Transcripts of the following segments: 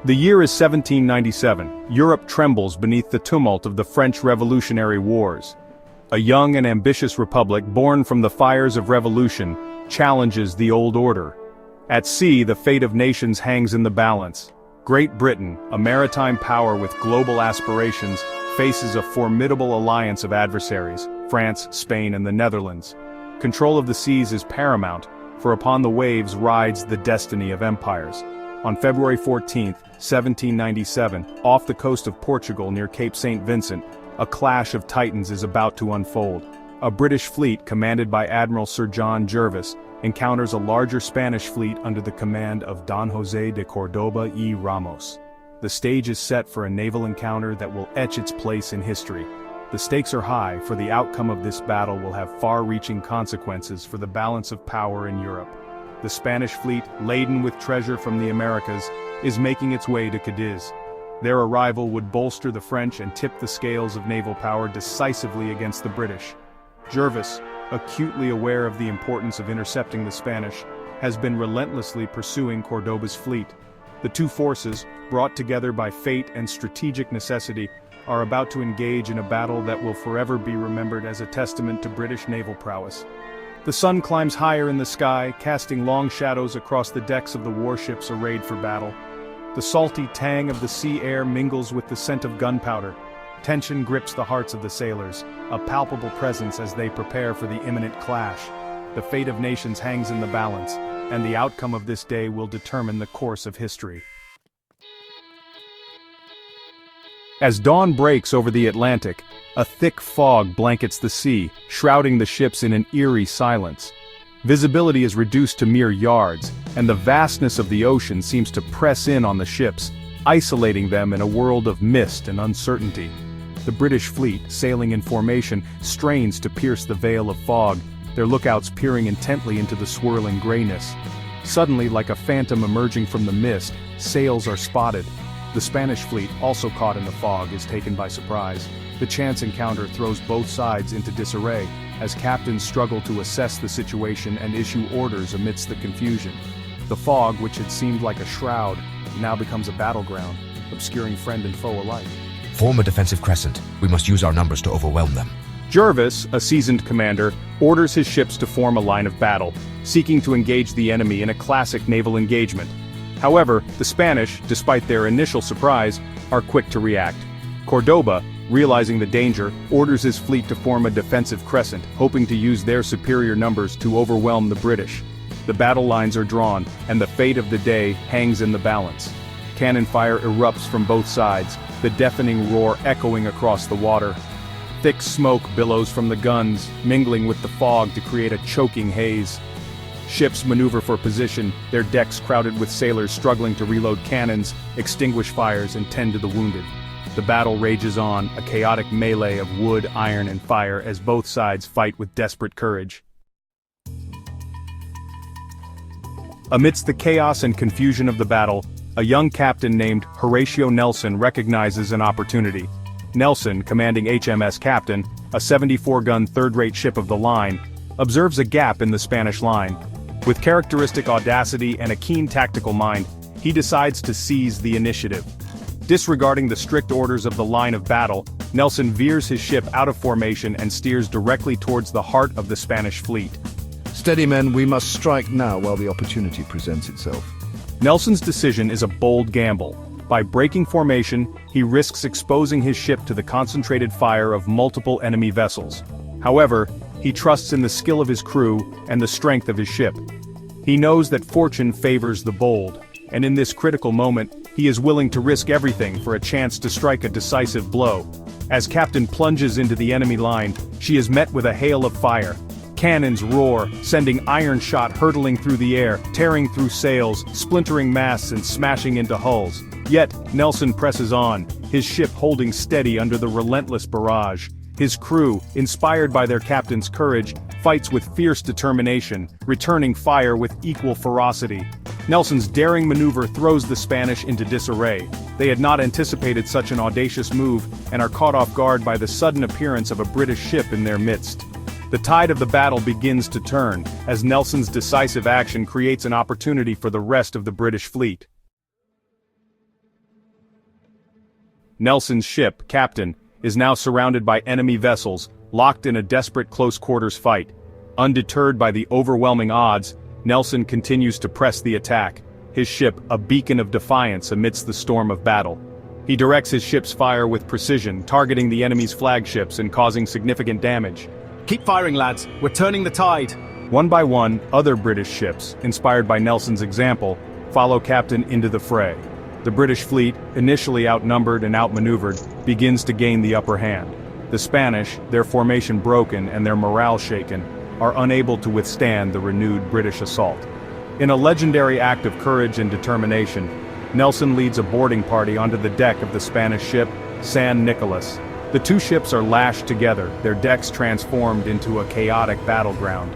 The year is 1797. Europe trembles beneath the tumult of the French Revolutionary Wars. A young and ambitious republic born from the fires of revolution challenges the old order. At sea, the fate of nations hangs in the balance. Great Britain, a maritime power with global aspirations, faces a formidable alliance of adversaries: France, Spain, and the Netherlands. Control of the seas is paramount, for upon the waves rides the destiny of empires. On February 14, 1797, off the coast of Portugal near Cape St. Vincent, a clash of titans is about to unfold. A British fleet commanded by Admiral Sir John Jervis encounters a larger Spanish fleet under the command of Don José de Córdoba y Ramos. The stage is set for a naval encounter that will etch its place in history. The stakes are high, for the outcome of this battle will have far-reaching consequences for the balance of power in Europe. The Spanish fleet, laden with treasure from the Americas, is making its way to Cadiz. Their arrival would bolster the French and tip the scales of naval power decisively against the British. Jervis, acutely aware of the importance of intercepting the Spanish, has been relentlessly pursuing Cordoba's fleet. The two forces, brought together by fate and strategic necessity, are about to engage in a battle that will forever be remembered as a testament to British naval prowess. The sun climbs higher in the sky, casting long shadows across the decks of the warships arrayed for battle. The salty tang of the sea air mingles with the scent of gunpowder. Tension grips the hearts of the sailors, a palpable presence as they prepare for the imminent clash. The fate of nations hangs in the balance, and the outcome of this day will determine the course of history. As dawn breaks over the Atlantic, a thick fog blankets the sea, shrouding the ships in an eerie silence. Visibility is reduced to mere yards, and the vastness of the ocean seems to press in on the ships, isolating them in a world of mist and uncertainty. The British fleet, sailing in formation, strains to pierce the veil of fog, their lookouts peering intently into the swirling grayness. Suddenly, like a phantom emerging from the mist, sails are spotted. The Spanish fleet, also caught in the fog, is taken by surprise. The chance encounter throws both sides into disarray, as captains struggle to assess the situation and issue orders amidst the confusion. The fog, which had seemed like a shroud, now becomes a battleground, obscuring friend and foe alike. Form a defensive crescent. We must use our numbers to overwhelm them. Jervis, a seasoned commander, orders his ships to form a line of battle, seeking to engage the enemy in a classic naval engagement. However, the Spanish, despite their initial surprise, are quick to react. Córdoba, realizing the danger, orders his fleet to form a defensive crescent, hoping to use their superior numbers to overwhelm the British. The battle lines are drawn, and the fate of the day hangs in the balance. Cannon fire erupts from both sides, the deafening roar echoing across the water. Thick smoke billows from the guns, mingling with the fog to create a choking haze. Ships maneuver for position, their decks crowded with sailors struggling to reload cannons, extinguish fires, and tend to the wounded. The battle rages on, a chaotic melee of wood, iron, and fire as both sides fight with desperate courage. Amidst the chaos and confusion of the battle, a young captain named Horatio Nelson recognizes an opportunity. Nelson, commanding HMS Captain, a 74-gun third-rate ship of the line, observes a gap in the Spanish line. With characteristic audacity and a keen tactical mind, he decides to seize the initiative. Disregarding the strict orders of the line of battle, Nelson veers his ship out of formation and steers directly towards the heart of the Spanish fleet. Steady, men, we must strike now while the opportunity presents itself. Nelson's decision is a bold gamble. By breaking formation, he risks exposing his ship to the concentrated fire of multiple enemy vessels. However, he trusts in the skill of his crew and the strength of his ship. He knows that fortune favors the bold, and in this critical moment, he is willing to risk everything for a chance to strike a decisive blow. As Captain plunges into the enemy line, she is met with a hail of fire. Cannons roar, sending iron shot hurtling through the air, tearing through sails, splintering masts and smashing into hulls. Yet, Nelson presses on, his ship holding steady under the relentless barrage. His crew, inspired by their captain's courage, fights with fierce determination, returning fire with equal ferocity. Nelson's daring maneuver throws the Spanish into disarray. They had not anticipated such an audacious move, and are caught off guard by the sudden appearance of a British ship in their midst. The tide of the battle begins to turn, as Nelson's decisive action creates an opportunity for the rest of the British fleet. Nelson's ship, Captain, is now surrounded by enemy vessels, locked in a desperate close-quarters fight. Undeterred by the overwhelming odds, Nelson continues to press the attack, his ship a beacon of defiance amidst the storm of battle. He directs his ship's fire with precision, targeting the enemy's flagships and causing significant damage. Keep firing, lads. We're turning the tide. One by one, other British ships, inspired by Nelson's example, follow Captain into the fray. The British fleet, initially outnumbered and outmaneuvered, begins to gain the upper hand. The Spanish, their formation broken and their morale shaken, are unable to withstand the renewed British assault. In a legendary act of courage and determination, Nelson leads a boarding party onto the deck of the Spanish ship, San Nicolas. The two ships are lashed together, their decks transformed into a chaotic battleground.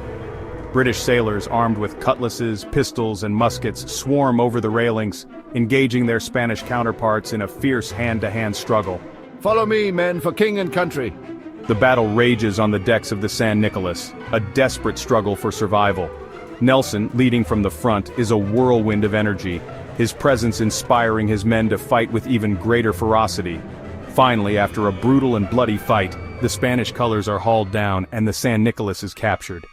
British sailors armed with cutlasses, pistols, and muskets swarm over the railings, engaging their Spanish counterparts in a fierce hand-to-hand struggle. Follow me, men, for king and country. The battle rages on the decks of the San Nicolas, a desperate struggle for survival. Nelson, leading from the front, is a whirlwind of energy, his presence inspiring his men to fight with even greater ferocity. Finally, after a brutal and bloody fight, the Spanish colors are hauled down and the San Nicolas is captured.